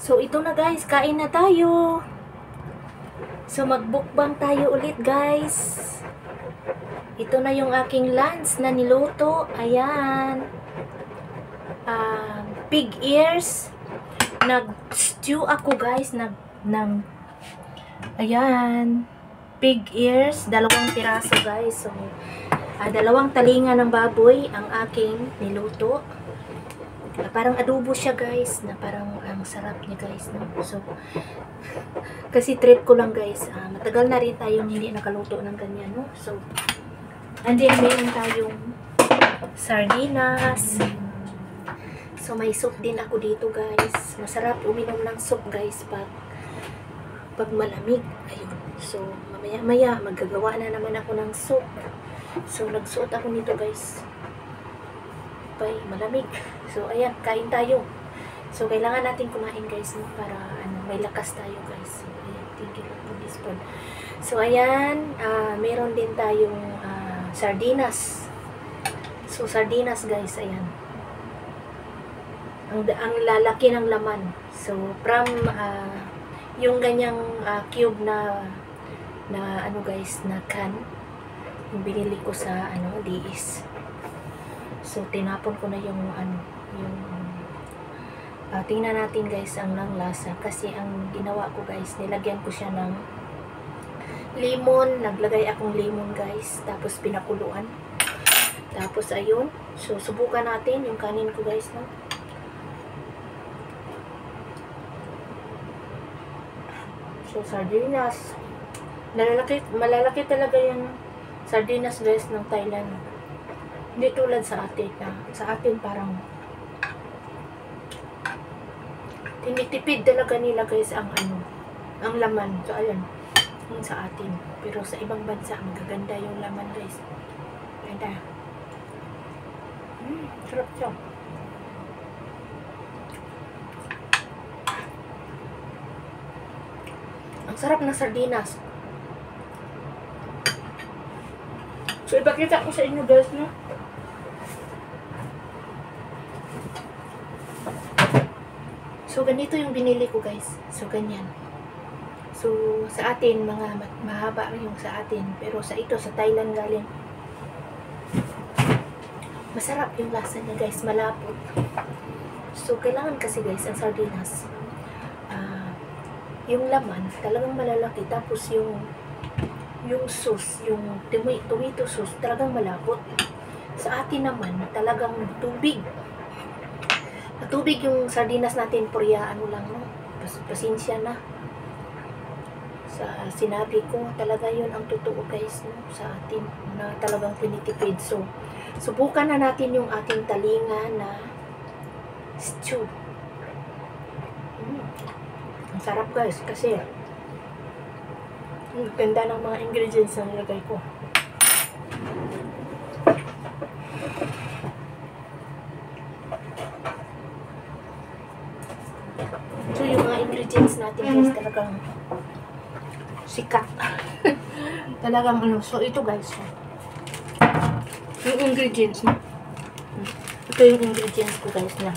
So, ito na guys, kain na tayo. So, magbukbang tayo ulit guys. Ito na yung aking lunch na niluto. Ayan. Pig ears. Nag-stew ako guys. Ayan. Pig ears. 2 piraso guys. So, 2 talinga ng baboy ang aking niluto. Parang adobo siya guys, na parang ang sarap niya guys, no? So, kasi trip ko lang guys, matagal na rin tayong hindi nakaluto ng ganyan, no? So, and then meron tayong sardinas. So, may soup din ako dito guys. Masarap uminom ng soup guys pag malamig. Ayun. So, mamaya maggagawa na naman ako ng soup. So, nagsuot ako nito guys. Malamig. So, ayan, kain tayo. So, kailangan natin kumain guys, no? Para may lakas tayo guys. So, ayan, thank you for this food. So, ayan, meron din tayong sardinas. So, sardinas guys, ayan. Ang lalaki ng laman. So, from yung ganyang cube na ano guys, na can, yung binili ko sa DIS. So, tinapon ko na yung tingnan natin guys ang lasa. Kasi ang ginawa ko guys, nilagyan ko siya ng lemon. Naglagay akong lemon guys. Tapos pinakuluan. Tapos ayun. So, subukan natin yung kanin ko guys, no? So, sardinas. Malalaki talaga yung sardinas guys ng Thailand. Hindi tulad sa atin. Sa atin parang tinitipid talaga nila guys ang ang laman. So ayun, yung sa atin. Pero sa ibang bansa, magaganda yung laman guys. Ganda. Sarap siya. Ang sarap ng sardinas. So ipakita ko sa inyo guys, no? So, ganito yung binili ko guys. So, ganyan. So, sa atin, mga mahaba yung sa atin. Pero sa sa Thailand galing. Masarap yung lasa niya guys. Malapot. So, kailangan kasi guys, ang sardinas. Yung laman, talagang malalaki. Tapos yung sauce, yung tomato sauce, talagang malapot. Sa atin naman, talagang tubig. Tubig yung sardinas natin, purya lang, no? Pasensya na sa sinabi ko, talaga yun ang totoo guys, no? Sa atin na talagang tinitipid. So, subukan na natin yung ating talinga na stew. Ang sarap guys, kasi ang ganda ng mga ingredients na nilagay ko. So, yung mga ingredients natin guys, talagang sikat. Talagang So, ito guys. Yung ingredients. Ito yung ingredients ko guys na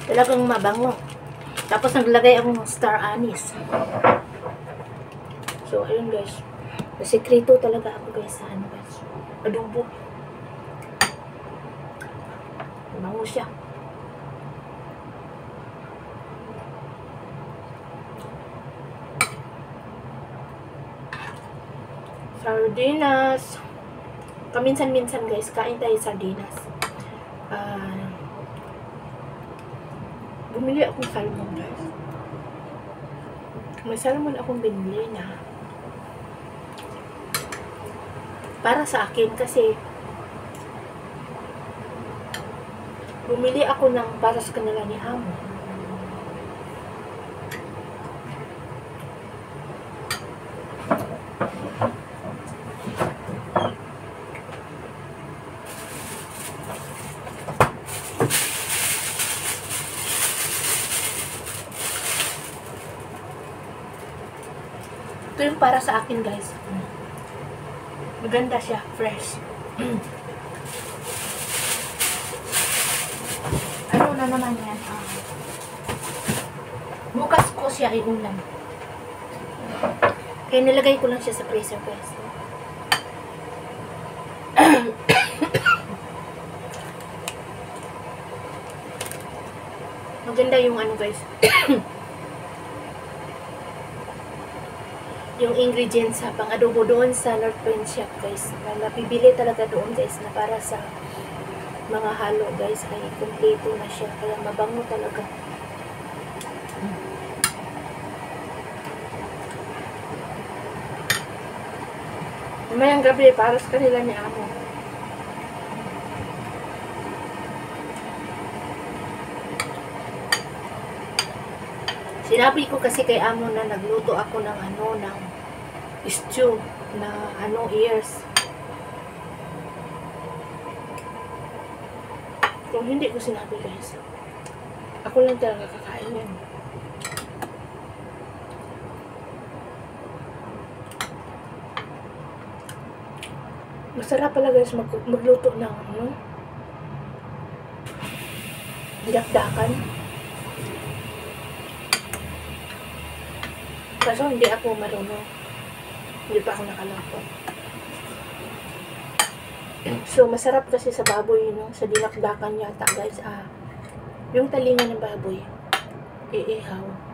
talagang mabango. Tapos, naglagay ako ng star anise. So, ayun guys. Nasikreto talaga ako guys sa guys. Adobo. Mabango siya. Sardinas. Kaminsan-minsan guys, kain tayo sardinas. Bumili akong salmon guys. May salmon akong binili na para sa akin kasi bumili ako ng para sa kanila ni Amo. Ito yung para sa akin guys. Maganda siya, fresh. Ano na naman yan? Bukas ko siya iulam. Kaya nilagay ko lang siya sa freezer, guys. Maganda yung ano, guys. Yung ingredients sa pang-adobo doon sa North Point Shop, guys. Na napibili talaga doon, guys, na para sa mga halo, guys. Ay kompleto na siya. Kaya mabango talaga. Mamayang gabi, para sa kanila ni Amo. Sinabi ko kasi kay Amo na nagluto ako ng ano, ng stew na ano, ears. Kung hindi ko sinabi, guys, ako lang talaga kakain yan. Masarap pala, guys, magluto ng ano, dinakdakan. Kaso hindi ako marunong. Hindi pa ako nakalapo. So, masarap kasi sa baboy, no? Sa dinakdakan yata, guys. Yung talinga ng baboy, iihaw.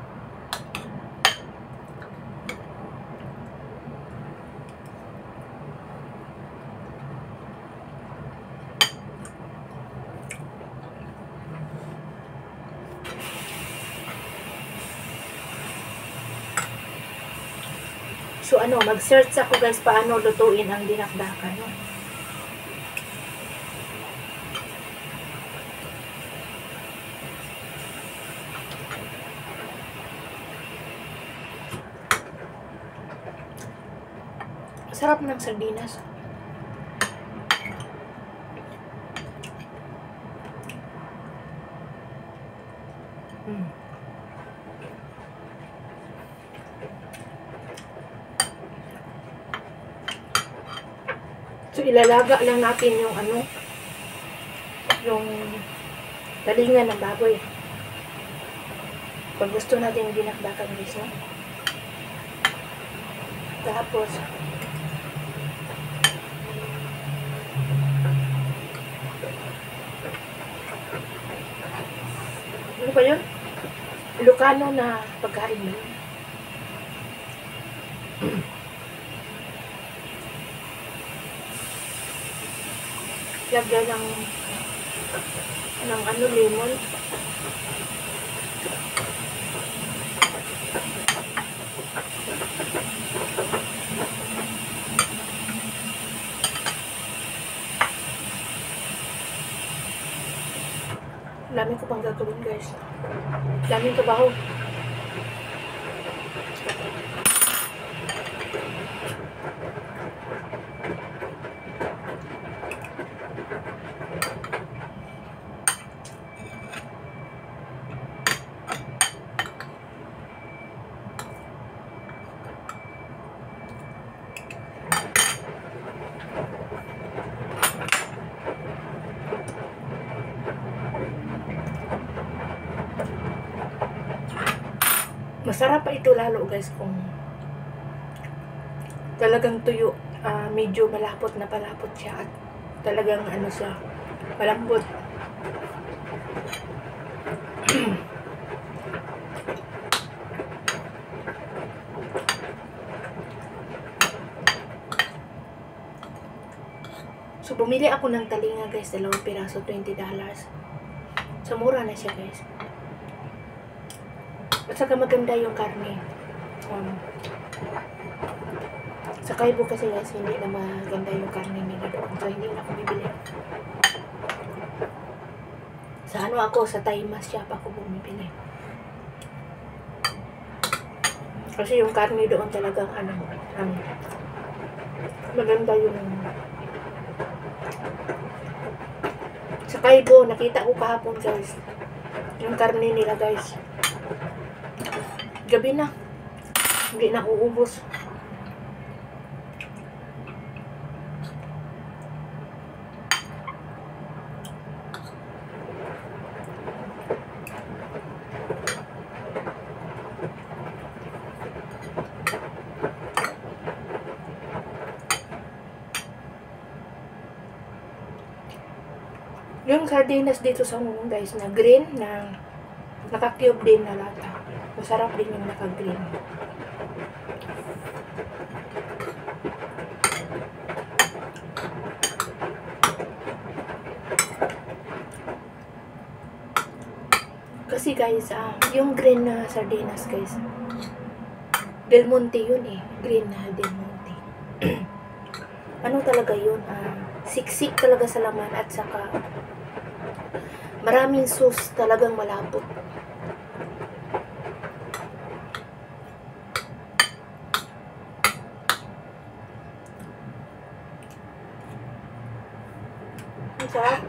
So, ano, mag-search ako, guys, paano lutuin ang dinakdakan, no? Sarap ng sardinas. So, ilalaga lang natin yung ano, yung talingan ng baboy. Pag gusto natin yung dinakdakan, guys, no? Tapos, ano ba yun? Ilocano na pagkain mo. Lagyan ng ano, lemon. Dami ko pang gagawin, guys. Daming trabaho. Masarap pa ito lalo, guys, kung talagang tuyo, medyo malapot na palapot siya at talagang ano siya, malambot. So, bumili ako ng talinga, guys, 2 piraso, $20. So, mura na siya, guys. At saka maganda yung karne. Sa Kaibo kasi, guys, hindi na maganda yung karne nila doon. So, hindi na ako bibili. Sa ano ako, sa Taimas shop ako bumibili. Kasi yung karne doon talagang maganda yung sa Kaibo, nakita ko kahapon, guys, yung karne nila, guys. Gabi na. Hindi na uubos. Yung sardinas dito sa Hong Kong guys na green na naka-cube din na lata. Masarap din yung naka-green. Kasi guys, yung green na sardinas guys, Del Monte yun eh. Green na Del Monte. Ano talaga yun? Siksik talaga sa laman at saka maraming sauce, talagang malapot. Ang sarap.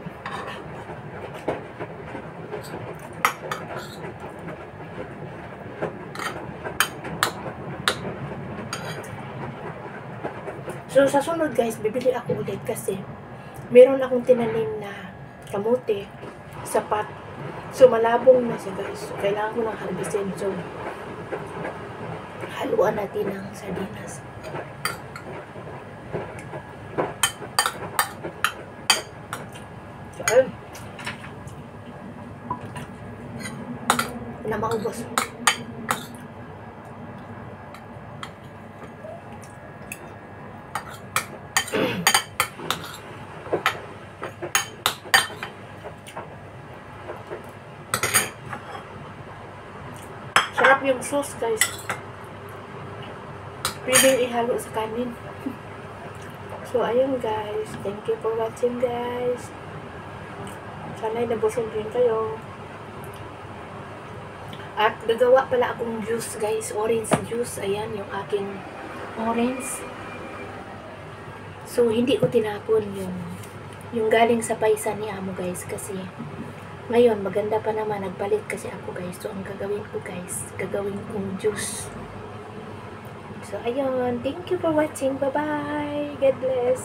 So, sa sunod guys, bibili ako ulit kasi meron akong tinanim na kamote sa pot. So, malabong na siya guys. So, kailangan ko ng harvestin. So, haluan natin ng sardinas. So, ayun. Na maubos. Sarap yung sauce guys. Pwedeng ihalo sa kanin. So ayun guys, thank you for watching guys. Sana'y nabusog din kayo. At gagawa pala akong juice guys, orange juice. Ayan yung aking orange. So hindi ko tinapon yung galing sa paisan ni amo guys kasi ngayon maganda pa naman, nagpalit kasi ako guys. So ang gagawin ko guys, gagawin kong juice. So ayun, thank you for watching. Bye bye, God bless.